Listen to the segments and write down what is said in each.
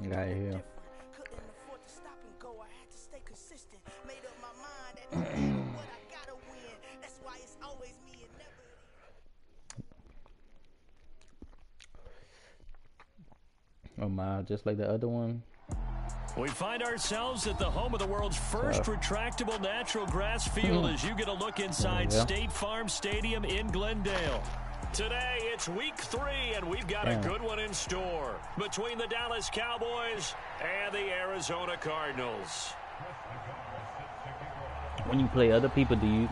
Get out of here. Oh my, just like the other one. We find ourselves at the home of the world's first retractable natural grass field as you get a look inside State Farm Stadium in Glendale. Today, it's week 3, and we've got a good one in store between the Dallas Cowboys and the Arizona Cardinals. When you play other people, do you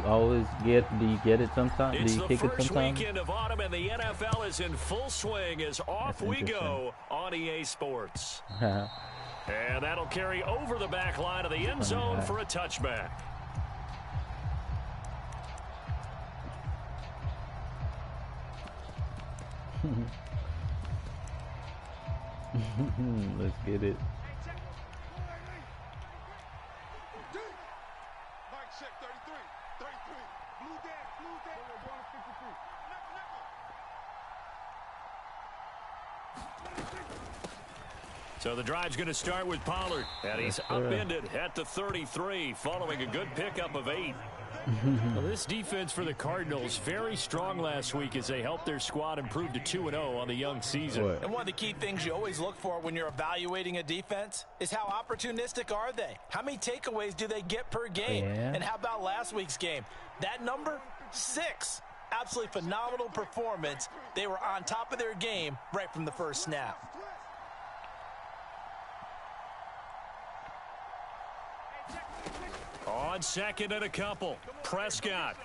always get it sometimes? It's do you the kick it first sometimes? weekend of autumn, and the NFL is in full swing as off we go on EA Sports. And that'll carry over the back line of the end zone for a touchback. Let's get it. So the drive's going to start with Pollard, and he's upended at the 33 following a good pickup of 8. Well, this defense for the Cardinals, very strong last week as they helped their squad improve to 2-0 on the young season. And one of the key things you always look for when you're evaluating a defense is how opportunistic are they? How many takeaways do they get per game? And how about last week's game? That number, 6. Absolutely phenomenal performance. They were on top of their game right from the first snap. On second and a couple, Prescott.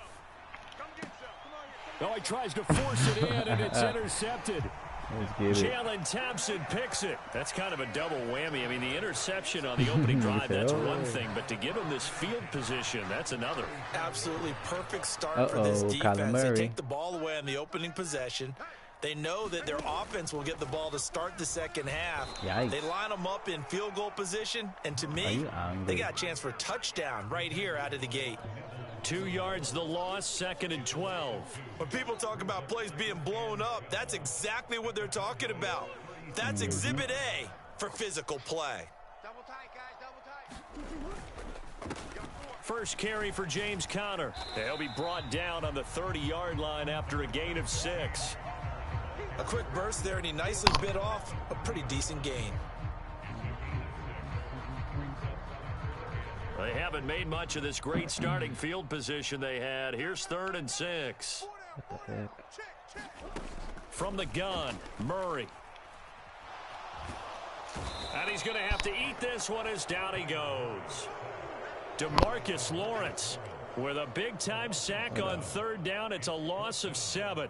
Oh, he tries to force it in, and it's intercepted. Jalen Thompson picks it. That's kind of a double whammy. I mean, the interception on the opening drive, that's one thing, but to give him this field position, that's another. Absolutely perfect start for this defense. They take the ball away on the opening possession. They know that their offense will get the ball to start the second half. Yikes. They line them up in field goal position, and to me, they got a chance for a touchdown right here out of the gate. 2 yards the loss, 2nd and 12. When people talk about plays being blown up, that's exactly what they're talking about. That's Exhibit A for physical play. Double tight, guys, double tight. First carry for James Conner. He'll be brought down on the 30-yard line after a gain of 6. A quick burst there, and he nicely bit off a pretty decent gain. They haven't made much of this great starting field position they had. Here's 3rd and 6. What the heck? From the gun, Murray. And he's going to have to eat this one as down he goes. DeMarcus Lawrence with a big-time sack on 3rd down. It's a loss of 7.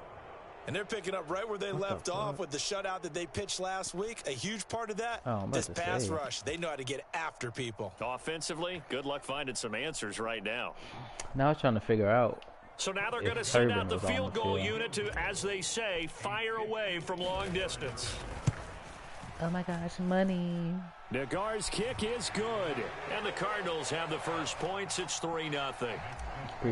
And they're picking up right where they left off with the shutout that they pitched last week. A huge part of that, this pass rush. They know how to get after people. Offensively, good luck finding some answers right now. Now I'm trying to figure out. So now they're going to send out the field goal unit to, as they say, fire away from long distance. Oh my gosh, money. Nagar's kick is good. And the Cardinals have the first points. It's 3-0.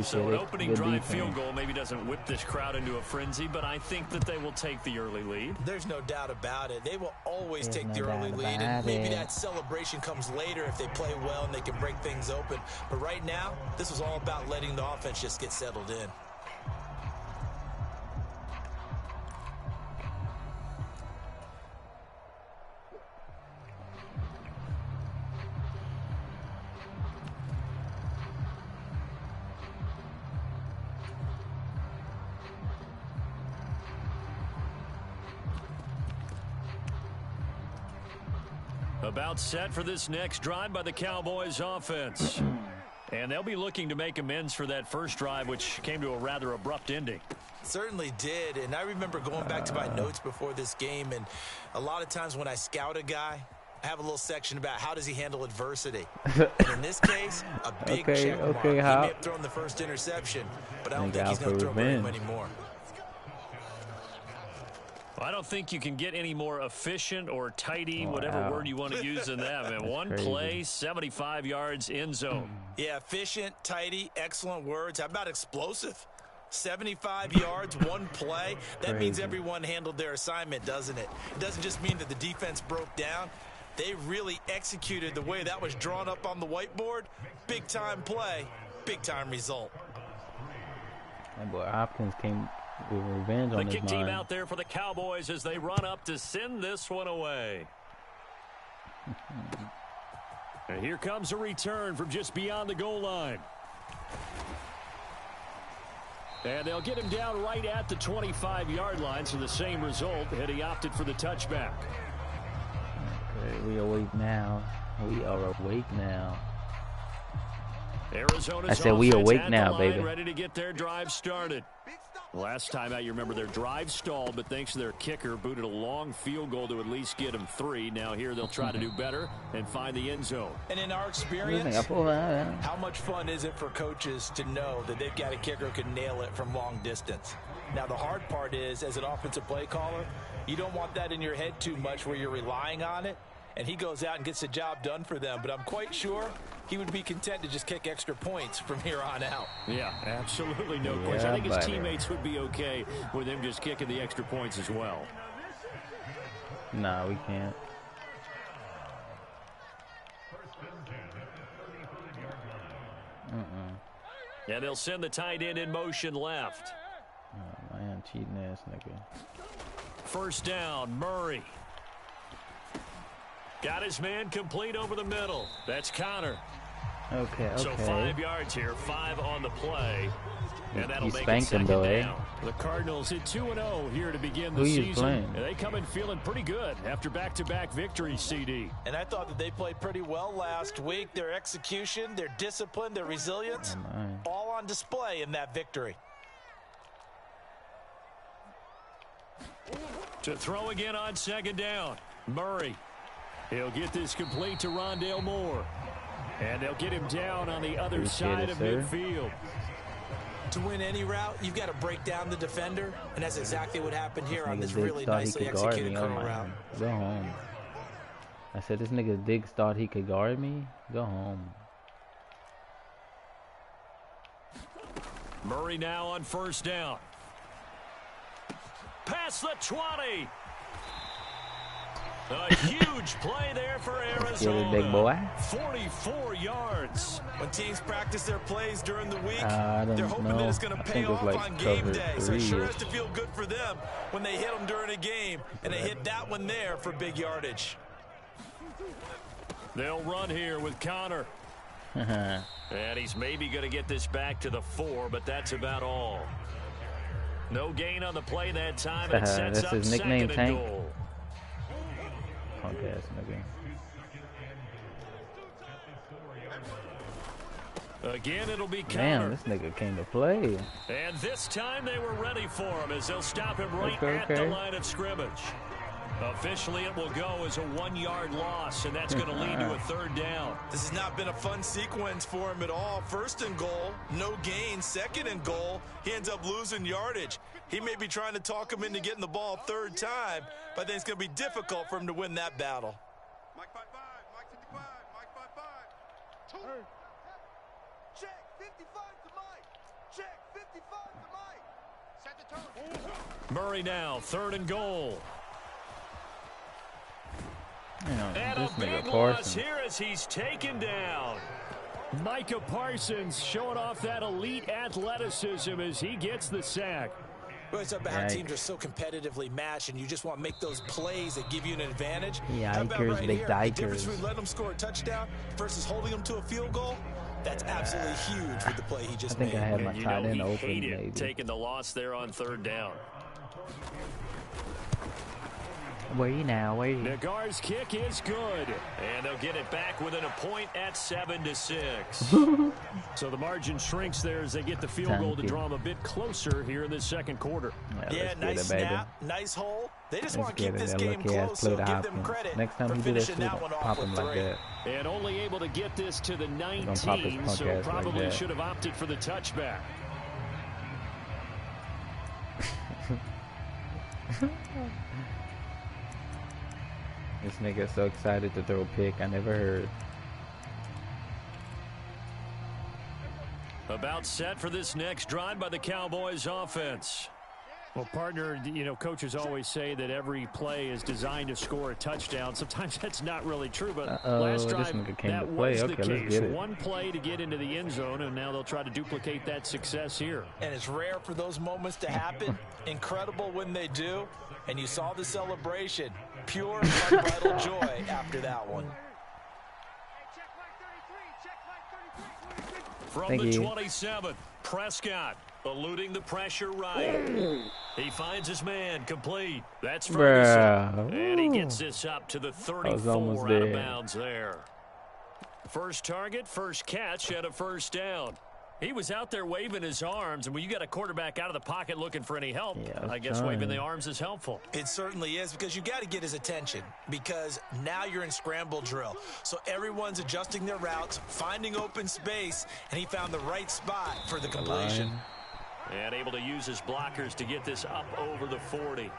So an opening drive field goal maybe doesn't whip this crowd into a frenzy, but I think that they will take the early lead. There's no doubt about it. They will always take the early lead, and maybe that celebration comes later if they play well and they can break things open. But right now, this was all about letting the offense just get settled in. About set for this next drive by the Cowboys offense. And they'll be looking to make amends for that first drive, which came to a rather abrupt ending. Certainly did, and I remember going back to my notes before this game, and a lot of times when I scout a guy, I have a little section about how does he handle adversity. And in this case, a big check mark. He may have thrown the first interception, but I don't think he's going to throw very many more. I don't think you can get any more efficient or tidy, whatever word you want to use in that. Man, one play, 75 yards, end zone. Yeah, efficient, tidy, excellent words. How about explosive? 75 yards, one play. That means everyone handled their assignment, doesn't it? It doesn't just mean that the defense broke down. They really executed the way that was drawn up on the whiteboard. Big-time play, big-time result. That boy Hopkins came with revenge on his mind. The kick team out there for the Cowboys as they run up to send this one away. And here comes a return from just beyond the goal line. And they'll get him down right at the 25-yard line, so the same result, and he opted for the touchback. Okay, we awake now. We are awake now. Arizona's I said we awake now, baby. Ready to get their drive started. Last time out, you remember their drive stalled, but thanks to their kicker, booted a long field goal to at least get them 3. Now here they'll try to do better and find the end zone. And in our experience, how much fun is it for coaches to know that they've got a kicker who can nail it from long distance? Now the hard part is, as an offensive play caller, you don't want that in your head too much where you're relying on it, and he goes out and gets the job done for them. But I'm quite sure he would be content to just kick extra points from here on out. Yeah, absolutely no question. I think his teammates would be okay with him just kicking the extra points as well. Nah, we can't. And they'll send the tight end in motion left. Oh, man, cheating ass nigga. First down, Murray. Got his man complete over the middle. That's Connor. Okay. So 5 yards here, 5 on the play. And that'll make it second down. The Cardinals hit 2-0 here to begin the season. And they come in feeling pretty good after back-to-back victories, CD. And I thought that they played pretty well last week. Their execution, their discipline, their resilience, all on display in that victory. To throw again on second down, Murray. He'll get this complete to Rondale Moore. And they'll get him down on the other side of midfield. To win any route, you've got to break down the defender, and that's exactly what happened here on this really nicely executed curl route. Go home. I said, this nigga Diggs thought he could guard me? Go home. Murray now on first down. Past the 20. A huge play there for Arizona. Big boy. 44 yards. When teams practice their plays during the week, they're hoping that it's going to pay off on game day. So it sure has to feel good for them when they hit them during a game, and they hit that one there for big yardage. They'll run here with Connor. And he's maybe going to get this back to the 4, but that's about all. No gain on the play that time, and it sets up his second nickname, and goal. Okay, again, it'll be Damn, Connor. this nigga came to play. And this time they were ready for him as they'll stop him right at the line of scrimmage. Officially, it will go as a 1-yard loss, and that's going to lead to a third down. This has not been a fun sequence for him at all. First and goal, no gain. Second and goal, he ends up losing yardage. He may be trying to talk him into getting the ball third time, but I think it's going to be difficult for him to win that battle. Mike 5-5, Mike 55, Mike 5-5. 2. Check 55 to Mike. Check 55 to Mike. Set the tone. Murray now, third and goal. And a big loss here as he's taken down. Micah Parsons showing off that elite athleticism as he gets the sack. We always talk about how teams are so competitively matched, and you just want to make those plays that give you an advantage. Yeah, Ikers, big The difference between letting them score a touchdown versus holding them to a field goal, that's absolutely huge with the play he just made. I think I had my tight end open, maybe. Taking the loss there on third down. Where you now? Where you? Nagar's kick is good, and they'll get it back within a point at 7-6. So the margin shrinks there as they get the field goal to draw them a bit closer here in this second quarter. Yeah, nice snap, nice hole. They just want to keep this game close, so give them credit for finishing that one off with 3. And only able to get this to the 19, so probably should have opted for the touchback. This nigga's so excited to throw a pick. I never heard. About set for this next drive by the Cowboys offense. Well, partner, you know, coaches always say that every play is designed to score a touchdown. Sometimes that's not really true, but last drive, that was the case. One play to get into the end zone, and now they'll try to duplicate that success here. And it's rare for those moments to happen. Incredible when they do. And you saw the celebration. Pure, unbridled joy after that one. From the 27, Prescott eluding the pressure right. He finds his man complete. That's Ferguson. And he gets this up to the 34 out of bounds there. First target, first catch, and a first down. He was out there waving his arms, and when you got a quarterback out of the pocket looking for any help, I guess waving the arms is helpful. It certainly is, because you got to get his attention, because now you're in scramble drill. So everyone's adjusting their routes, finding open space, and he found the right spot for the completion. And able to use his blockers to get this up over the 40.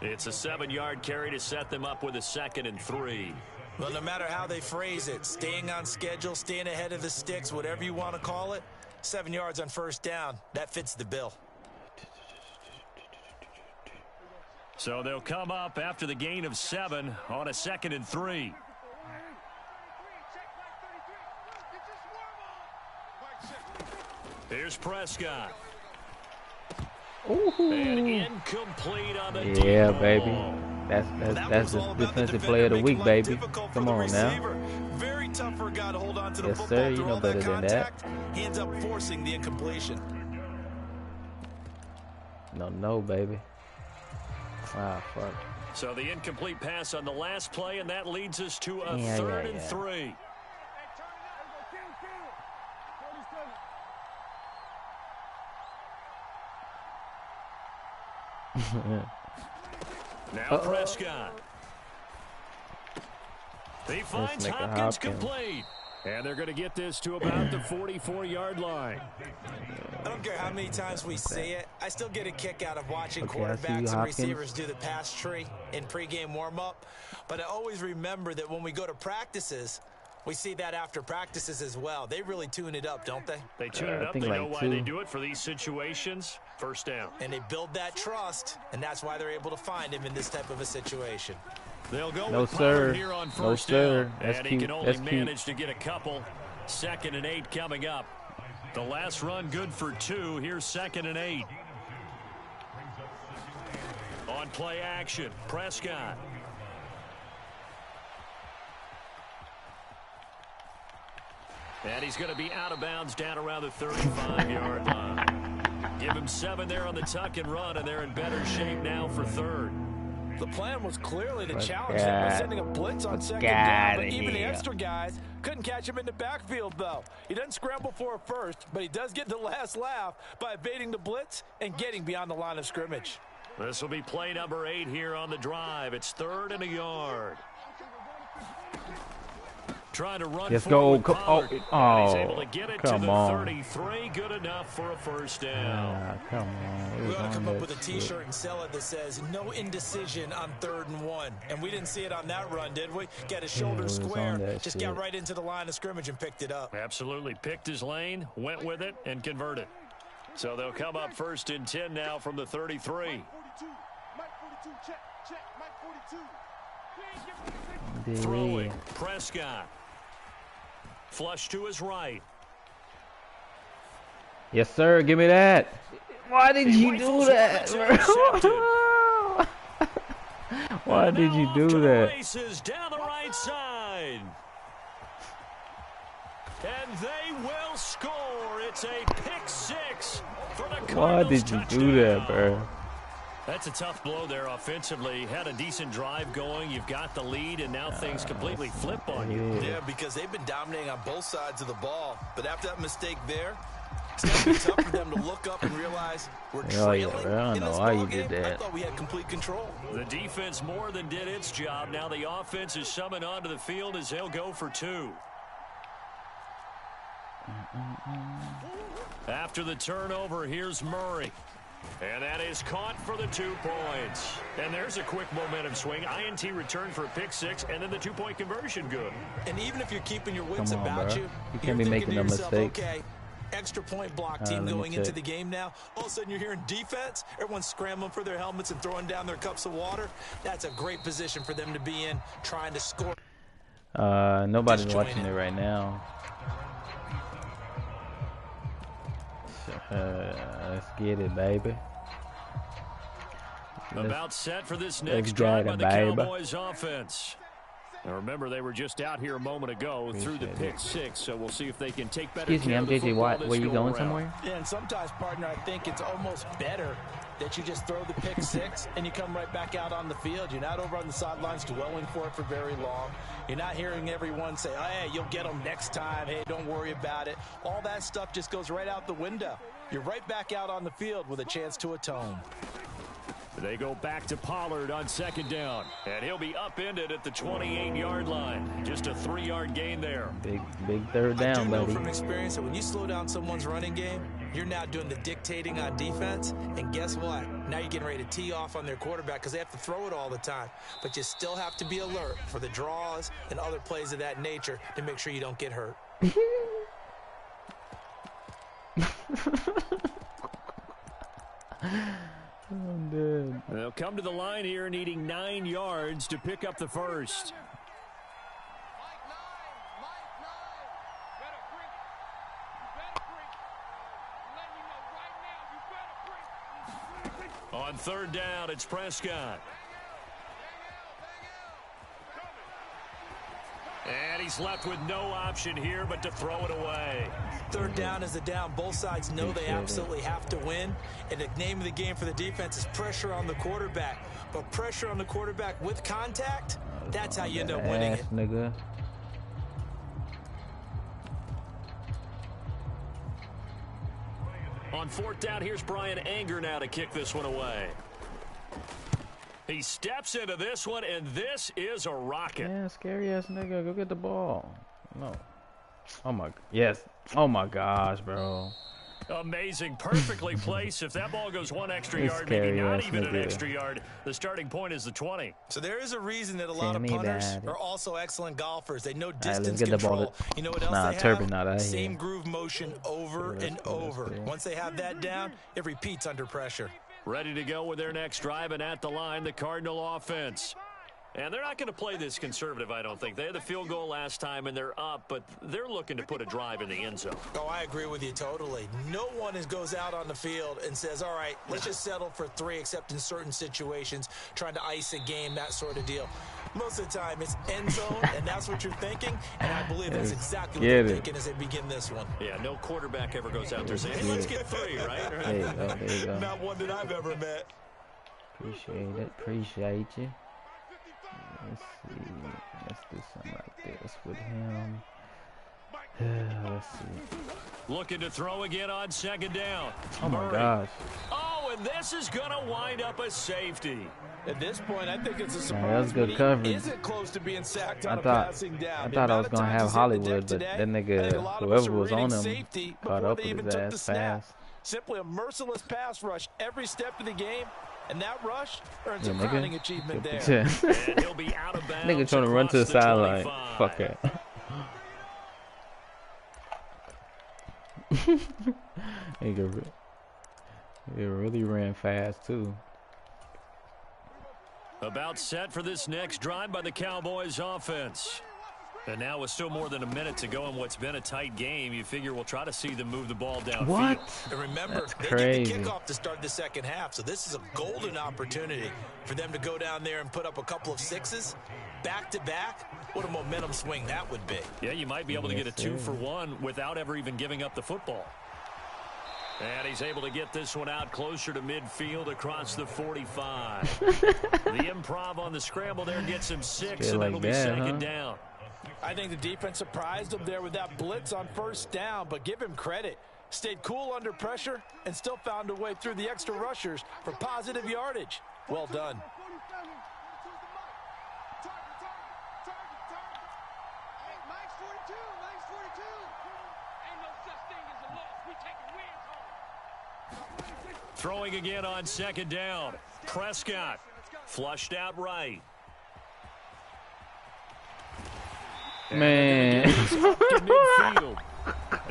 It's a 7-yard carry to set them up with a 2nd and 3. Well, no matter how they phrase it, staying on schedule, staying ahead of the sticks, whatever you want to call it, 7 yards on first down, that fits the bill. So they'll come up after the gain of 7 on a 2nd and 3. Here's Prescott. Ooh. And incomplete on the deep baby. That's the defensive player of the week, baby. Come on now. Very tough for a guy to hold on to the yes, football sir. You through know all better that than contact. that. He ends up forcing the incompletion. No, baby. Ah, fuck. So the incomplete pass on the last play, and that leads us to a 3rd and 3. Now Prescott. He finds Hopkins complete. And they're going to get this to about the 44-yard line. I don't care how many times we see it. I still get a kick out of watching quarterbacks and receivers do the pass tree in pregame warm-up. But I always remember that when we go to practices, we see that after practices as well. They really tune it up, don't they? They tune it up. They know why they do it for these situations. First down. And they build that trust, and that's why they're able to find him in this type of a situation. They'll go with Pollard here on first down. And he can only manage to get a couple. 2nd and 8 coming up. The last run good for 2. Here's 2nd and 8. On play action, Prescott. And he's going to be out of bounds down around the 35-yard line. Give him 7 there on the tuck and run, and they're in better shape now for 3rd. The plan was clearly to challenge them by sending a blitz on 2nd down, but even the extra guys couldn't catch him in the backfield, though. He doesn't scramble for a first, but he does get the last laugh by evading the blitz and getting beyond the line of scrimmage. This will be play number 8 here on the drive. It's 3rd and a yard. Trying to run. Let's go. He's able to get it to the 33. Good enough for a first down. Come on. We ought to come up with a T-shirt and sell it that says "No indecision on 3rd and 1." And we didn't see it on that run, did we? Got his shoulder square, just got right into the line of scrimmage and picked it up. Absolutely. Picked his lane, went with it, and converted. So they'll come up 1st and 10 now from the 33. Throwing. Prescott. Flush to his right. Yes, sir. Give me that. Why did you do that, bro? Why did you do that? Races down the right side. And they will score. It's a pick 6 for the Cardinals. Why did you do that, bro? That's a tough blow there offensively. Had a decent drive going. You've got the lead, and now things completely flip on you. Yeah, because they've been dominating on both sides of the ball. But after that mistake there, it's going to be tough for them to look up and realize we're trailing I don't know why you did that. I thought we had complete control. The defense more than did its job. Now the offense is summoned onto the field as they'll go for 2. After the turnover, here's Murray. And that is caught for the 2 points. And there's a quick momentum swing. INT return for a pick 6, and then the 2-point conversion good. And even if you're keeping your wits about you can't be making no mistakes. Okay, extra point block team going into the game now. All of a sudden you're hearing defense. Everyone's scrambling for their helmets and throwing down their cups of water. That's a great position for them to be in, trying to score. Nobody's watching it right now. Let's get it, baby. About set for this next drive by the Cowboys offense. Now remember, they were just out here a moment ago through the pick six, so we'll see if they can take better care of the football. Excuse me, I'm JJ Watt. Were you going somewhere? Yeah, and sometimes, partner, I think it's almost better that you just throw the pick six and you come right back out on the field. You're not over on the sidelines dwelling for it for very long. You're not hearing everyone say, oh, hey, you'll get them next time. Hey, don't worry about it. All that stuff just goes right out the window. You're right back out on the field with a chance to atone. They go back to Pollard on second down, and he'll be upended at the 28-yard line. Just a 3-yard gain there. Big third down, I do know buddy. from experience that when you slow down someone's running game, you're now doing the dictating on defense, and guess what? Now you're getting ready to tee off on their quarterback because they have to throw it all the time. But you still have to be alert for the draws and other plays of that nature to make sure you don't get hurt. I'm dead. They'll come to the line here needing 9 yards to pick up the first. On third down, it's Prescott. And he's left with no option here but to throw it away. Third down is the down. Both sides know they absolutely have to win. And the name of the game for the defense is pressure on the quarterback. But pressure on the quarterback with contact, that's how you end up winning it. Nigga. On fourth down, here's Brian Anger now to kick this one away. He steps into this one, and this is a rocket. Yeah, scary ass nigga. Go get the ball. No. Oh my. Yes. Oh my gosh, bro. Amazing. Perfectly placed. If that ball goes one extra yard, maybe not even an extra yard, the starting point is the 20. So there is a reason that a lot of punters are also excellent golfers. They know distance control. You know what else they have? Same groove motion over and over. Once they have that down, it repeats under pressure. Ready to go with their next drive, and at the line, the Cardinal offense. And they're not going to play this conservative, I don't think. They had the field goal last time, and they're up, but they're looking to put a drive in the end zone. Oh, I agree with you totally. No one goes out on the field and says, all right, let's just settle for 3, except in certain situations, trying to ice a game, that sort of deal. Most of the time, it's end zone, and that's what you're thinking, and I believe that's exactly what they're thinking as they begin this one. Yeah, no quarterback ever goes out there saying, hey, let's get 3, right? There you go, there you go. Not one that I've ever met. Appreciate it. Appreciate you. Let's see. Let's do something like this with him. Let's see. Looking to throw again on second down. Oh my gosh. Oh, and this is going to wind up a safety. At this point, I think it's a surprise. That was good coverage. Isn't close to being sacked on a passing down. I thought I was gonna have Hollywood, but that nigga, whoever was on him, caught up with his ass fast. Simply a merciless pass rush every step of the game. And that rush earns a crowning achievement there. And he'll be out of bounds. Nigga trying to run to the sideline. Fuck that. Nigga really ran fast too. About set for this next drive by the Cowboys offense. And now with still more than a minute to go in what's been a tight game, you figure we'll try to see them move the ball downfield. What? And remember, that's they crazy. get the kickoff to start the second half, so this is a golden opportunity for them to go down there and put up a couple of 6s back-to-back. What a momentum swing that would be. Yeah, you might be able to get a 2-for-1 without ever even giving up the football. And he's able to get this one out closer to midfield across the 45. The improv on the scramble there gets him 6, and it'll be second down. I think the defense surprised him there with that blitz on first down, but give him credit. Stayed cool under pressure and still found a way through the extra rushers for positive yardage. Well done. Throwing again on second down. Prescott flushed out right. Man.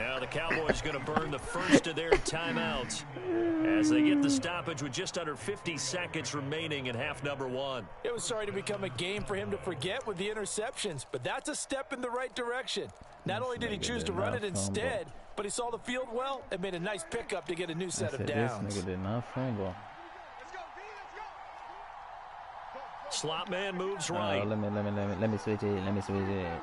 Now the Cowboys going to burn the first of their timeouts as they get the stoppage with just under 50 seconds remaining in half number 1. It was starting to become a game for him to forget with the interceptions, but that's a step in the right direction. Not only did he choose to run it instead, but he saw the field well and made a nice pickup to get a new set of downs. This nigga did not fumble. Slot man moves right. Let me switch it. Let me switch it.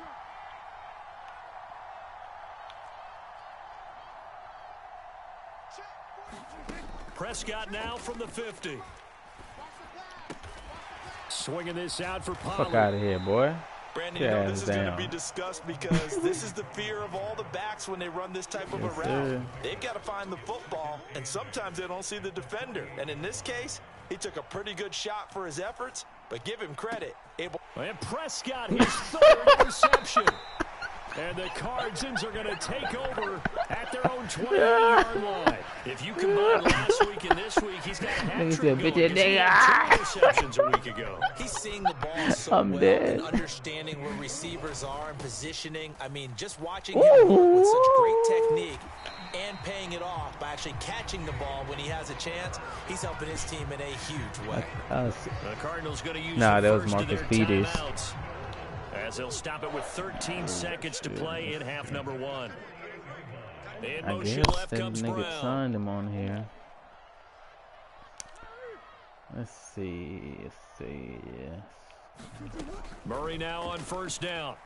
Prescott now from the 50. Swinging this out for Pollard. Fuck out of here, boy. Brandon, you know this is going to be discussed because this is the fear of all the backs when they run this type of a route. They've got to find the football, and sometimes they don't see the defender. And in this case, he took a pretty good shot for his efforts, but give him credit. And Prescott, his third interception. And the Cardinals are going to take over at their own 28-yard line. If you combine last week and this week, he's got a hat-trick going because he had 2 interceptions a week ago. He's seeing the ball so well and understanding where receivers are and positioning. I mean, just watching him work with such great technique and paying it off by actually catching the ball when he has a chance, he's helping his team in a huge way. The Cardinals going to use that was Marcus Peters. As they'll stop it with 13 seconds to play in half number 1. In motion left comes Brown. Nigga signed him on here. Let's see. Yes. Murray now on first down.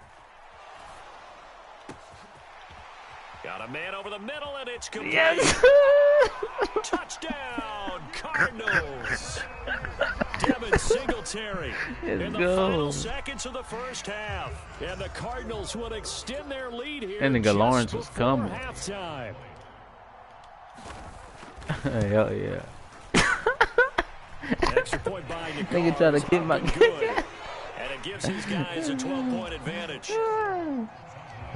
Got a man over the middle, and it's complete. Yes. Touchdown, Cardinals. Devin Singletary in the final seconds of the first half. And the Cardinals would extend their lead here. And the Lawrence was coming. Halftime. Hell yeah. Extra point by Nigga trying to get my good. And it gives these guys a 12-point advantage.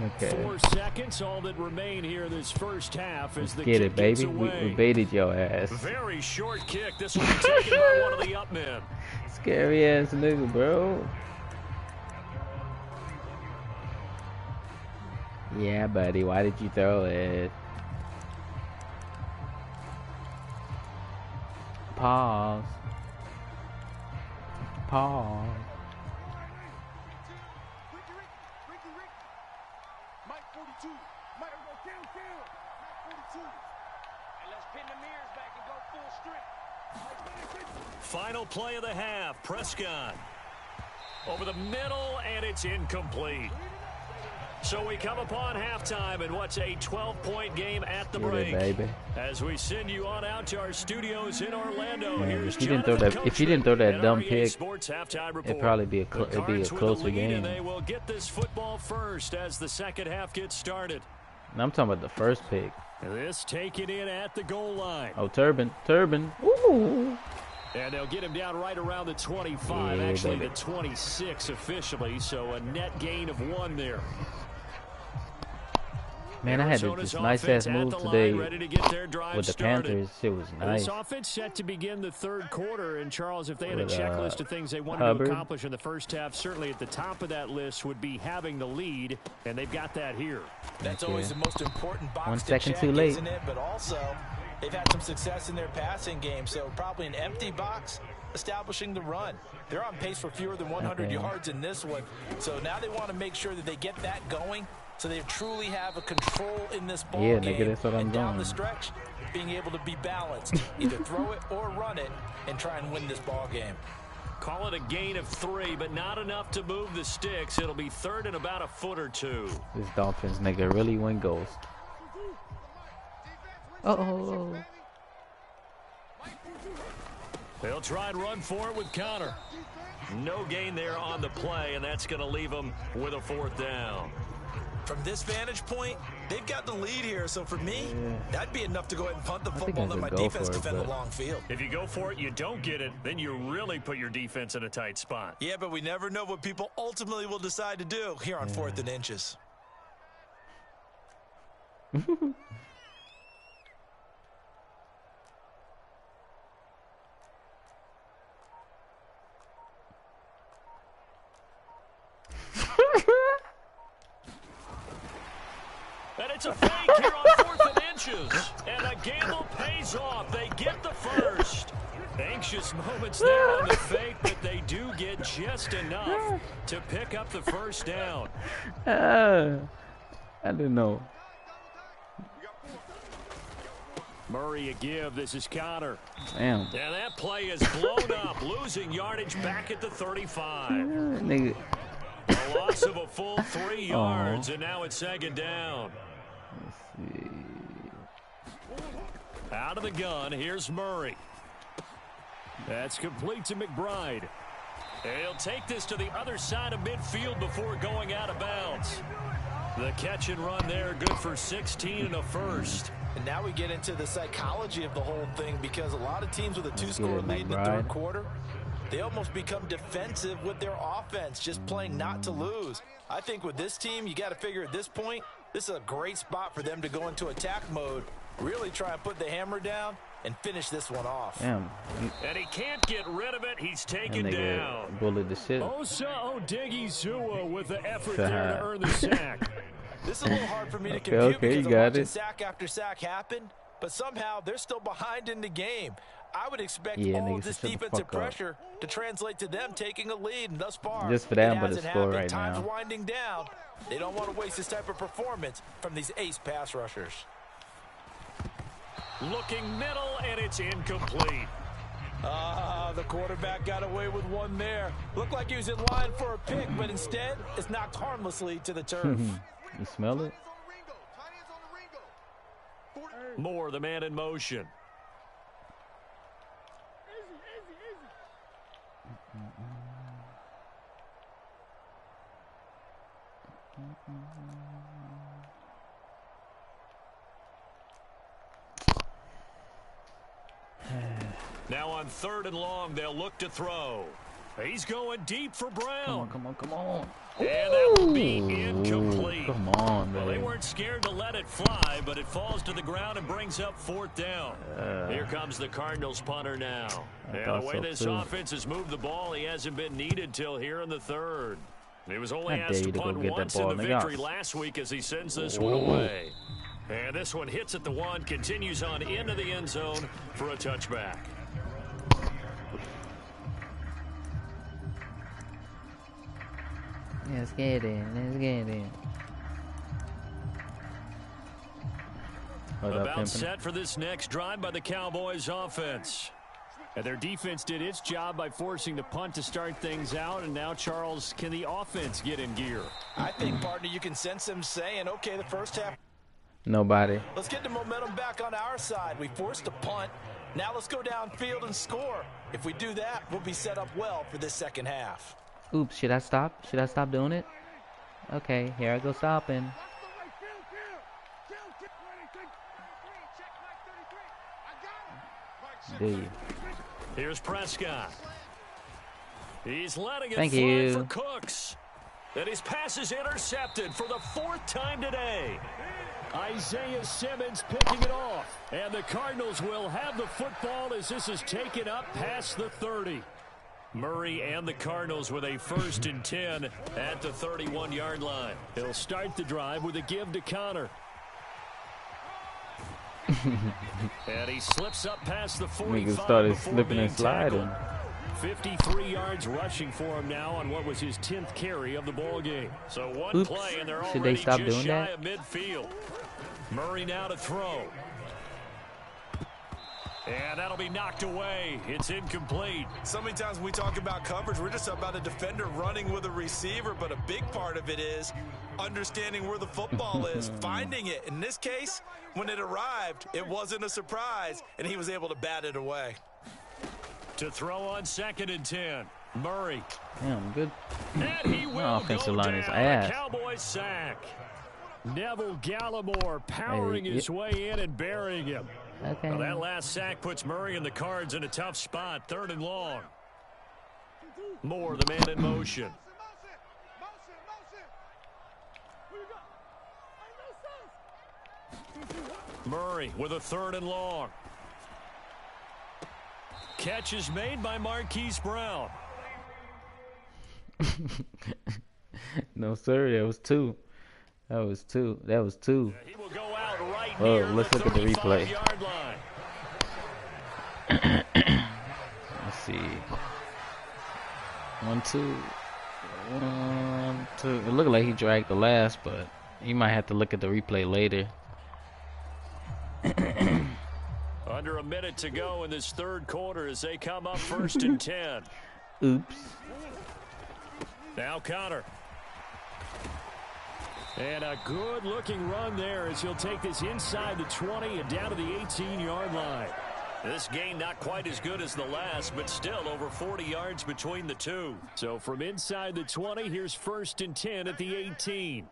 Okay. 4 seconds, all that remain here this first half as the get kick it, baby. gets away. We baited your ass. Very short kick. This will be taken by one of the up men. Scary ass nigga, bro. Yeah, buddy. Why did you throw it? Pause. Final play of the half. Prescott over the middle, and it's incomplete. So we come upon halftime in what's a 12-point game at the break. Baby. As we send you on out to our studios in Orlando. Man, here's if you didn't throw that dumb pick, it'd probably be a closer game. And they will get this football first as the second half gets started. And I'm talking about the first pick. This taken in at the goal line. Oh, Turban. Ooh. And they'll get him down right around the 25, actually the 26 officially, so a net gain of 1 there. Man, I had this nice-ass move today with the Panthers. It was nice. This offense set to begin the third quarter, and Charles, if they had a checklist of things they wanted to accomplish in the first half, certainly at the top of that list would be having the lead, and they've got that here. That's always the most important box 1 to second check, too late. isn't it? But also, they've had some success in their passing game, so probably an empty box establishing the run. They're on pace for fewer than 100 yards in this one, so now they want to make sure that they get that going so they truly have a control in this ball game. Nigga, that's what I'm down doing. the stretch, being able to be balanced, either throw it or run it, and try and win this ball game. Call it a gain of 3, but not enough to move the sticks. It'll be third and about a foot or 2. This Dolphins nigga really went ghost. Uh-oh. They'll try and run for it with Connor. No gain there on the play, and that's going to leave them with a 4th down. From this vantage point, they've got the lead here. So for me, that'd be enough to go ahead and punt the football and let my defense defend the long field. If you go for it, you don't get it, then you really put your defense in a tight spot. Yeah, but we never know what people ultimately will decide to do here on 4th and inches. And tries a fake here on 4th and inches. And the gamble pays off. They get the first. Anxious moments there on the fake, but they do get just enough to pick up the first down. I didn't know. Murray a give. This is Connor. Damn. And that play is blown up, losing yardage back at the 35. Nigga. A loss of a full 3 yards, and now it's 2nd down. Let's see. Out of the gun, here's Murray. That's complete to McBride. And he'll take this to the other side of midfield before going out of bounds. The catch and run there, good for 16 and a first. And now we get into the psychology of the whole thing, because a lot of teams with a 2-score lead in the 3rd quarter, they almost become defensive with their offense, just playing not to lose. I think with this team, you got to figure at this point, this is a great spot for them to go into attack mode, really try and put the hammer down and finish this one off. Damn. And he can't get rid of it. He's taken down. Bullet the shit. Osa Odigizua with the effort there to earn the sack. This is a little hard for me to compute because you got watching it. sack after sack happen, but somehow they're still behind in the game. I would expect all of this defensive pressure to translate to them taking a lead, and thus far, just for that, I'm about to score right time's now. winding down. They don't want to waste this type of performance from these ace pass rushers. Looking middle, and it's incomplete. The quarterback got away with one there. Looked like he was in line for a pick, but instead, it's knocked harmlessly to the turf. You smell it? Moore, the man in motion. Now on 3rd and long, they'll look to throw. He's going deep for Brown. Come on. And that will be incomplete. Come on, man. Well, they weren't scared to let it fly, but it falls to the ground and brings up 4th down. Here comes the Cardinals punter now. And the way this offense has moved the ball, he hasn't been needed till here in the 3rd. He was only asked to punt once in the victory last week as he sends this one away. And this one hits at the 1, continues on into the end zone for a touchback. Let's get in. About set for this next drive by the Cowboys offense. And their defense did its job by forcing the punt to start things out. And now, Charles, can the offense get in gear? I think, partner, you can sense them saying, okay, the first half. Nobody. Let's get the momentum back on our side. We forced a punt. Now let's go downfield and score. If we do that, we'll be set up well for this second half. Oops, should I stop? Should I stop doing it? Okay, here I go stopping. D. Here's Prescott. He's letting it Thank fly you. for Cooks. And his pass is intercepted for the 4th time today. Isaiah Simmons picking it off. And the Cardinals will have the football as this is taken up past the 30. Murray and the Cardinals with a 1st and 10 at the 31-yard line. He'll start the drive with a give to Connor. And he slips up past the 45. Niggas started slipping and sliding. 53 yards rushing for him now on what was his 10th carry of the ball game. So one play and they're Should already they stop just doing shy that? of midfield. Murray now to throw. And that'll be knocked away. It's incomplete. So many times when we talk about coverage, we're just about a defender running with a receiver, but a big part of it is understanding where the football is, finding it. In this case, when it arrived, it wasn't a surprise, and he was able to bat it away. To throw on 2nd and 10. Murray. Damn, good. And he will Offensive go line is down. ass. Cowboys sack. Neville Gallimore powering his way in and burying him. Okay. Well, that last sack puts Murray and the Cards in a tough spot. 3rd and long. Moore, the man in motion. Murray with a 3rd and long. Catch is made by Marquise Brown. No, sir. That was 2. That was 2. He will Oh, let's look at the replay. Let's see. 1, 2. 1, 2. It looked like he dragged the last, but you might have to look at the replay later. Under a minute to go in this third quarter as they come up 1st and 10. Oops. Now Connor. And a good-looking run there as he'll take this inside the 20 and down to the 18-yard line. This gain not quite as good as the last, but still over 40 yards between the two. So from inside the 20, here's 1st and 10 at the 18.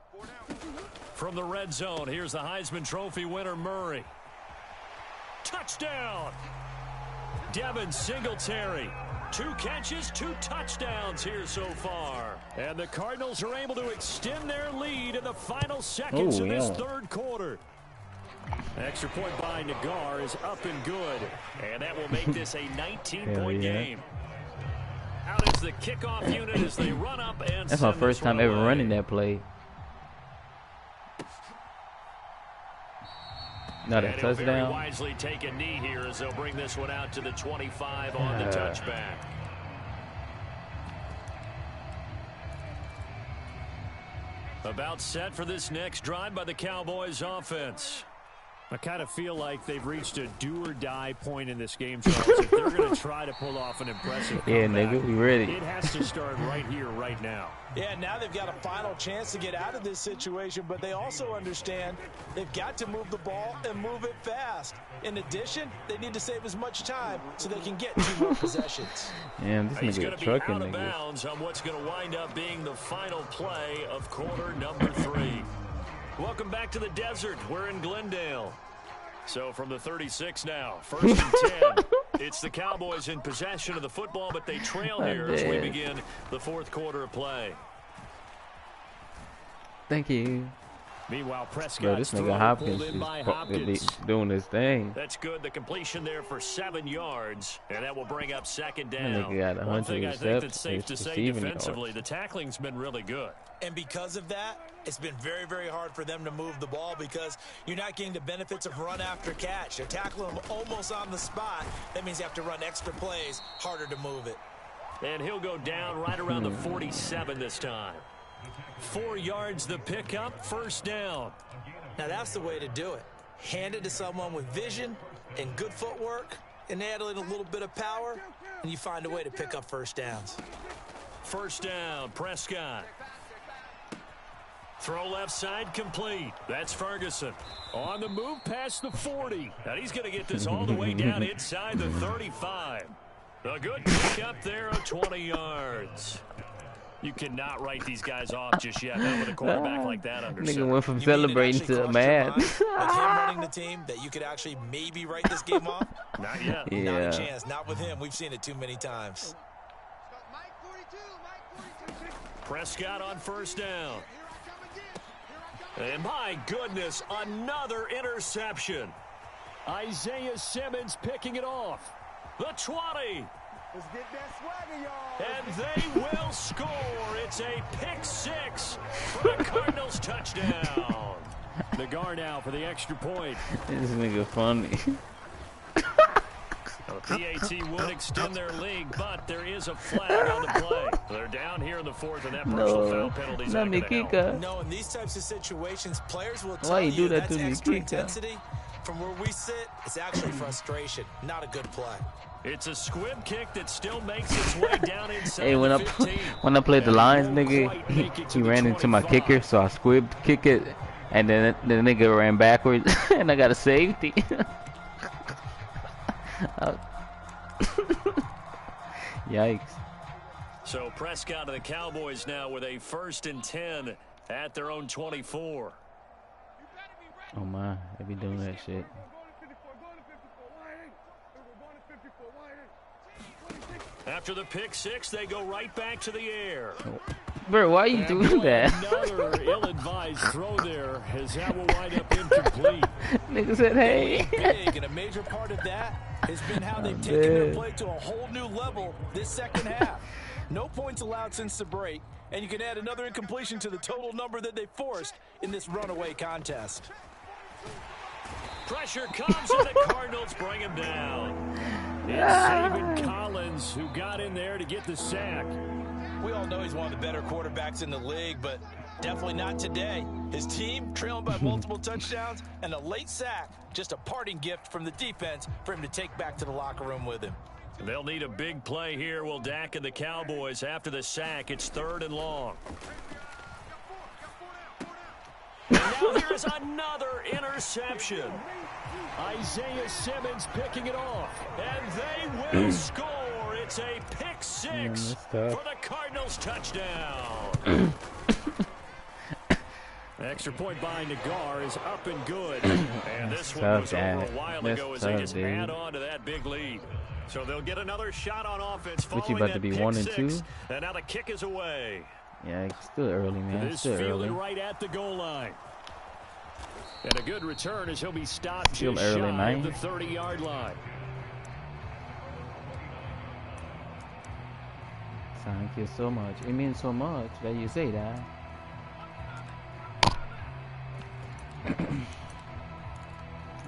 From the red zone, here's the Heisman Trophy winner, Murray. Touchdown! Devin Singletary. 2 catches, 2 touchdowns here so far. And the Cardinals are able to extend their lead in the final seconds of this third quarter. Extra point by Nagar is up and good. And that will make this a 19-point game. Out is the kickoff unit as they run up and that's my first time ever running that play. Not a touchdown. Very wisely take a knee here as they'll bring this one out to the 25 on the touchback. About set for this next drive by the Cowboys offense. I kind of feel like they've reached a do-or-die point in this game, Charles. If they're going to try to pull off an impressive comeback, nigga, we ready. It has to start right here, right now. Yeah, now they've got a final chance to get out of this situation, but they also understand they've got to move the ball and move it fast. In addition, they need to save as much time so they can get 2 more possessions. Damn, this He's nigga going to be out of bounds on what's going to wind up being the final play of quarter number 3. Welcome back to the desert. We're in Glendale. So from the 36 now, 1st and 10. It's the Cowboys in possession of the football, but they trail here as we begin the 4th quarter of play. Thank you. Meanwhile, Prescott. Bro, this nigga Hopkins is doing his thing. That's good. The completion there for 7 yards, and that will bring up 2nd down. That nigga got 100 One thing I think that's safe to say defensively, yards. the tackling's been really good. And because of that, it's been very, very hard for them to move the ball because you're not getting the benefits of run after catch. They're tackling them almost on the spot. That means you have to run extra plays, harder to move it. And he'll go down right around the 47 this time. 4 yards the pickup, 1st down. Now that's the way to do it. Hand it to someone with vision and good footwork and add in a little bit of power, and you find a way to pick up 1st downs. 1st down, Prescott. Throw left side complete. That's Ferguson. On the move past the 40. And he's going to get this all the way down inside the 35. A good pick up there of 20 yards. You cannot write these guys off just yet, not with a quarterback like that under center. Nigga went from celebrating to mad. With him running the team, that you could actually maybe write this game off? Not yet. Yeah. Not a chance. Not with him. We've seen it too many times. Prescott on 1st down. And my goodness, another interception. Isaiah Simmons picking it off. The 20. Let's get that swagger, y'all. And they will score. It's a pick 6 for the Cardinals touchdown. Nagar now for the extra point. This nigga funny. PAT would extend their lead, but there is a flag on the play. They're down here in the 4th, and that personal foul penalty is not going to help. No, in these types of situations, players will tell Why you do that that's to me, extra Kika? intensity. From where we sit, it's actually frustration, not a good play. It's a squib kick that still makes its way down inside Hey, when the I 15. when I played the Lions, nigga, he ran into my kicker, so I squibbed kick it, and then the nigga ran backwards, and I got a safety. Yikes. So Prescott and the Cowboys now with a 1st and 10 at their own 24. Oh my, they be doing that shit. After the pick 6, they go right back to the air. Bro, why are you doing that? Another ill-advised throw there as that will wind up incomplete. Nigga said, hey. Big, and a major part of that has been how they've taken their play to a whole new level this second half. No points allowed since the break, and you can add another incompletion to the total number that they forced in this runaway contest. Pressure comes, and the Cardinals bring him down. It's Zaven Collins who got in there to get the sack. We all know he's one of the better quarterbacks in the league, but definitely not today. His team trailing by multiple touchdowns and a late sack. Just a parting gift from the defense for him to take back to the locker room with him. They'll need a big play here. Will Dak and the Cowboys after the sack. It's 3rd and long. And now here's another interception. Isaiah Simmons picking it off. And they will score. It's a pick 6 for the Cardinals touchdown. Extra point by Nagar is up and good. And this one was over a while ago as they just add on to that big lead. So they'll get another shot on offense following about to be 1 and 2? And now the kick is away. Yeah, it's still early, man. This fielded right at the goal line. And a good return as he'll be stopped just shy of the 30-yard line. Thank you so much. It means so much that you say that.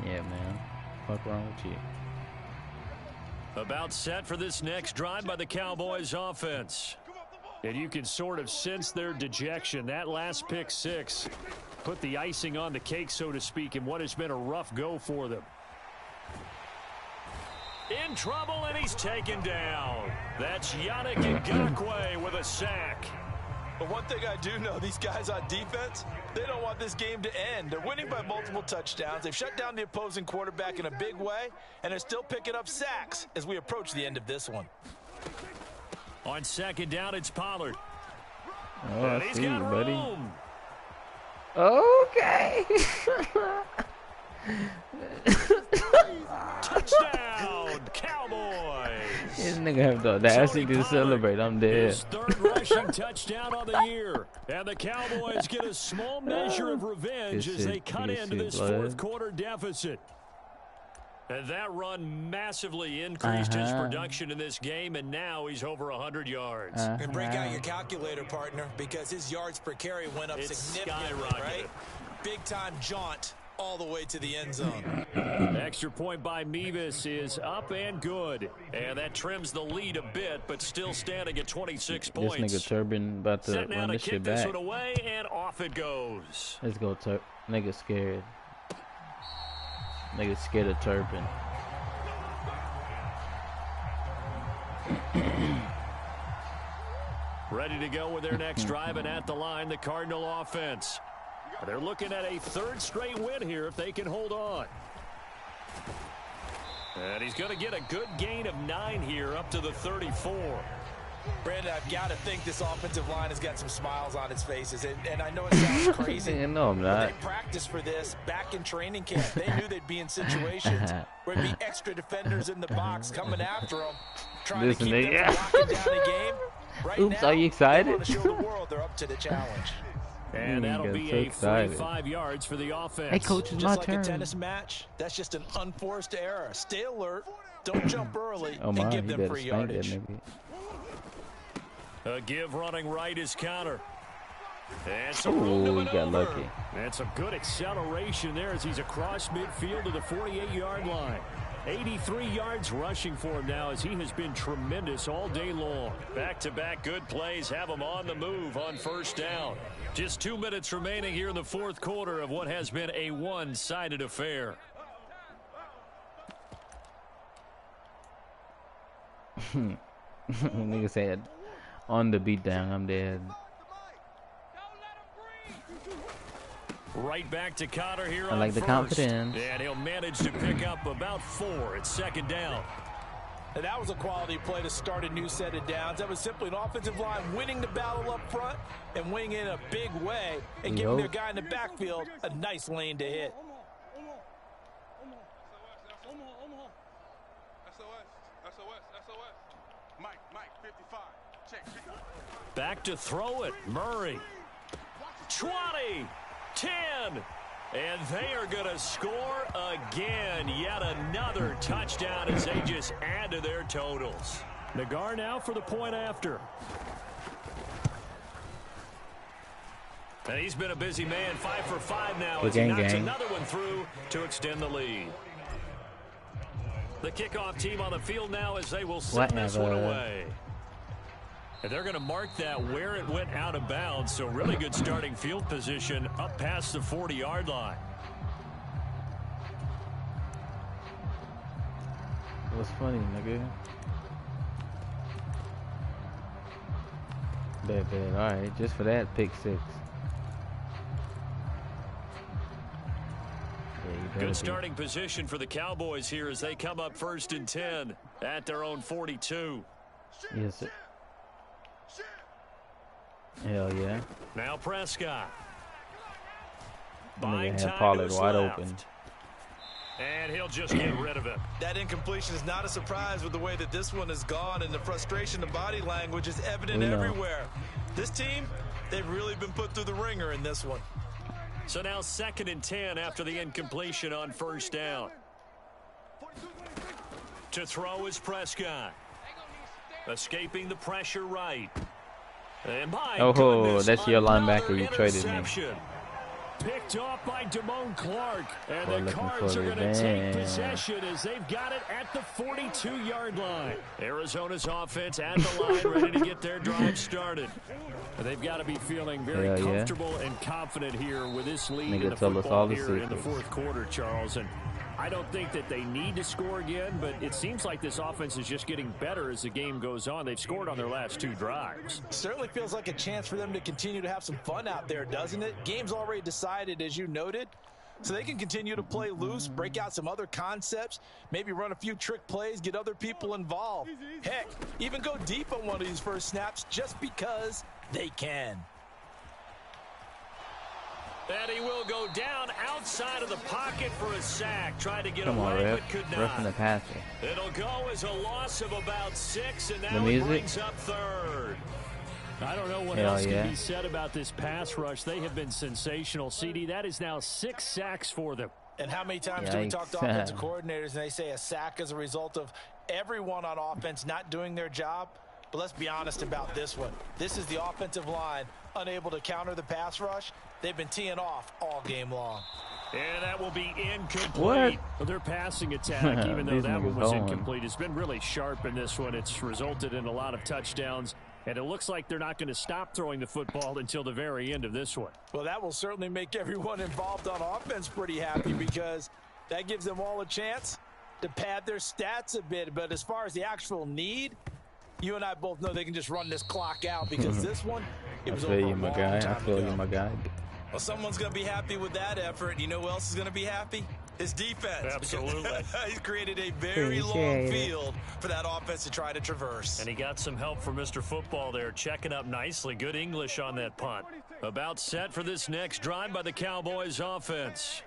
Yeah, man. What's wrong with you? About set for this next drive by the Cowboys offense. And you can sort of sense their dejection. That last pick 6 put the icing on the cake, so to speak, in what has been a rough go for them. In trouble, and he's taken down. That's Yannick Ngakoue with a sack. But one thing I do know, these guys on defense, they don't want this game to end. They're winning by multiple touchdowns. They've shut down the opposing quarterback in a big way, and they're still picking up sacks as we approach the end of this one. On 2nd down, it's Pollard. Oh, and I he's see you, got buddy. room. Okay. Touchdown, Cowboys. This nigga have the audacity to celebrate. I'm dead. His 3rd rushing touchdown of the year. And the Cowboys get a small measure of revenge as they cut into this 4th quarter deficit. And that run massively increased his production in this game, and now he's over 100 yards. And break out your calculator, partner, because his yards per carry went up significantly, right? Big-time jaunt all the way to the end zone. Extra point by Mevis is up and good. And that trims the lead a bit, but still standing at 26 points. This nigga Turbin about to run this shit back. This one away, and off it goes. Let's go, nigga scared. Nigga scared of Turpin. Ready to go with their next drive, and at the line, the Cardinal offense. They're looking at a 3rd straight win here if they can hold on. And he's going to get a good gain of 9 here up to the 34. Brandon, I've got to think this offensive line has got some smiles on its faces. And I know it sounds crazy. No, I'm not. They practiced for this back in training camp. They knew they'd be in situations where there'd be extra defenders in the box coming after them, trying to keep them from locking down a game. Right Oops, now, are you excited? They want to show the world they're up to the challenge. And that'll be a 45 yards for the offense. Hey, coach, it's just my like turn. A tennis match, that's just an unforced error. Stay alert, don't jump early, oh, and give them free yardage. A give running right is counter. And he got lucky. And some good acceleration there as he's across midfield to the 48-yard line. 83 yards rushing for him now as he has been tremendous all day long. Back-to-back good plays have him on the move on 1st down. Just 2 minutes remaining here in the 4th quarter of what has been a one-sided affair. Nigga said, on the beatdown, I'm dead. Right back to Connor here I like the confidence. And he'll manage to pick up about 4. It's 2nd down. And that was a quality play to start a new set of downs. That was simply an offensive line winning the battle up front and winning in a big way and giving their guy in the backfield a nice lane to hit. Back to throw it. Murray. 20. 10. And they are going to score again. Yet another touchdown as they just add to their totals. Nagar now for the point after. And he's been a busy man, 5 for 5 now Good as he game, knocks gang. another one through to extend the lead. The kickoff team on the field now as they will send this one away. And they're going to mark that where it went out of bounds, so really good starting field position up past the 40-yard line. What's funny, nigga? Bad. Alright, just for that, pick 6. Yeah, good starting position for the Cowboys here as they come up 1st and 10 at their own 42. Yes, sir. Hell yeah. Now Prescott. Buying time Pollard wide open. And he'll just get rid of it. That incompletion is not a surprise with the way that this one has gone, and the frustration of body language is evident everywhere. This team, they've really been put through the ringer in this one. So now 2nd and 10 after the incompletion on 1st down. To throw is Prescott. Escaping the pressure right. And that's your linebacker you traded me. Picked off by Damone Clark, and the Cards are going to take possession as they've got it at the 42-yard line. Arizona's offense at the line, ready to get their drive started. They've got to be feeling very comfortable and confident here with this lead in the football here in the 4th quarter, Charles. And I don't think that they need to score again, but it seems like this offense is just getting better as the game goes on. They've scored on their last 2 drives. Certainly feels like a chance for them to continue to have some fun out there, doesn't it? Game's already decided, as you noted, so they can continue to play loose, break out some other concepts, maybe run a few trick plays, get other people involved. Heck, even go deep on one of these first snaps just because they can. And he will go down outside of the pocket for a sack. Tried to get Come on, away, ref. but could not. Ref in the passer. It'll go as a loss of about 6, and now it brings up 3rd. I don't know what else can be said about this pass rush. They have been sensational. CD, that is now 6 sacks for them. And how many times do we talk to offensive coordinators and they say a sack is a result of everyone on offense not doing their job? But let's be honest about this one. This is the offensive line unable to counter the pass rush. They've been teeing off all game long. And that will be incomplete. Well, their passing attack, even though that one was incomplete, has been really sharp in this one. It's resulted in a lot of touchdowns, and it looks like they're not going to stop throwing the football until the very end of this one. Well, that will certainly make everyone involved on offense pretty happy because that gives them all a chance to pad their stats a bit. But as far as the actual need, you and I both know they can just run this clock out because this one, it was over a long time ago. I feel you, my guy. Well, someone's going to be happy with that effort. You know who else is going to be happy? His defense. Absolutely. He's created a very long field for that offense to try to traverse. And he got some help from Mr. Football there, checking up nicely. Good English on that punt. About set for this next drive by the Cowboys offense.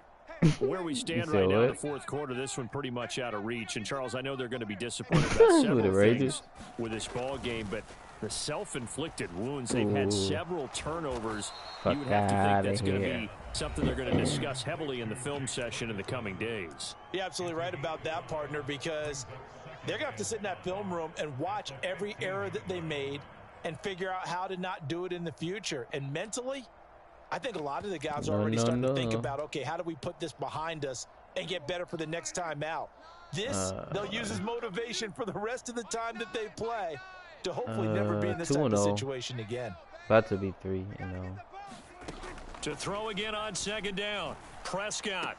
Where we stand right now in the 4th quarter, this one pretty much out of reach. And, Charles, I know they're going to be disappointed about several things with this ball game, but the self-inflicted wounds, they've had several turnovers. You would have to think that's going to be something they're going to discuss heavily in the film session in the coming days. You're absolutely right about that, partner, because they're going to have to sit in that film room and watch every error that they made and figure out how to not do it in the future. And mentally, I think a lot of the guys are already starting to think about, okay, how do we put this behind us and get better for the next time out? This, they'll use as motivation for the rest of the time that they play to hopefully never be in this type of situation again. About to be 3, you know. To throw again on 2nd down. Prescott.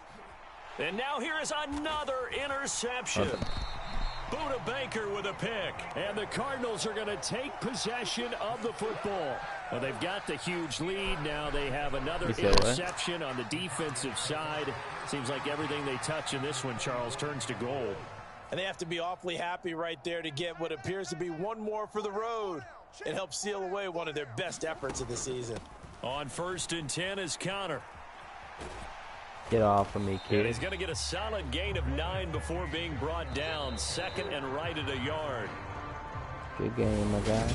And now here is another interception. Buda Baker with a pick. And the Cardinals are going to take possession of the football. Well, they've got the huge lead. Now they have another interception on the defensive side. Seems like everything they touch in this one, Charles, turns to gold. And they have to be awfully happy right there to get what appears to be one more for the road. It helps seal away one of their best efforts of the season. On 1st and 10 is Connor. Get off of me, kid. And he's going to get a solid gain of 9 before being brought down. 2nd and right at a yard. Good game, my guy.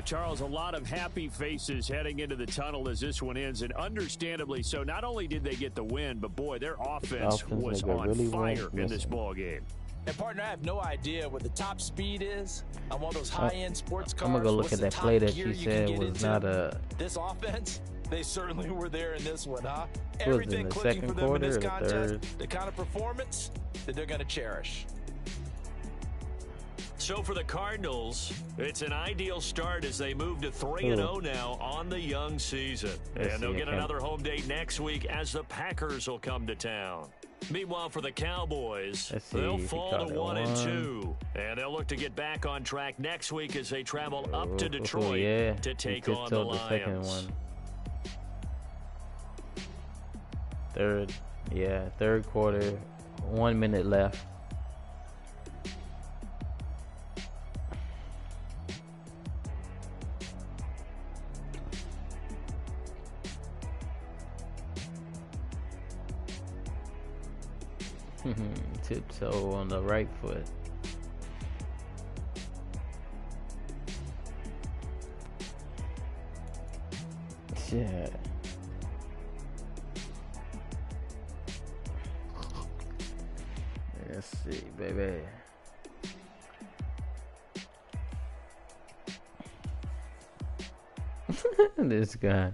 Charles, a lot of happy faces heading into the tunnel as this one ends, and understandably so. Not only did they get the win, but boy, their offense was on fire in this ball game. And partner, I have no idea what the top speed is on one of those high-end sports cars. I'm gonna go look at that play that you said was not a. This offense, They certainly were there in this one, huh? Everything clicking for them in this contest. The kind of performance that they're going to cherish. So for the Cardinals, it's an ideal start as they move to 3-0 now on the young season. And they'll get another home date next week as the Packers will come to town. Meanwhile, for the Cowboys, they'll fall to 1-2. And they'll look to get back on track next week as they travel up to Detroit to take on the Lions. Third quarter, 1 minute left. Tiptoe on the right foot. Yeah. Let's see, baby. This guy.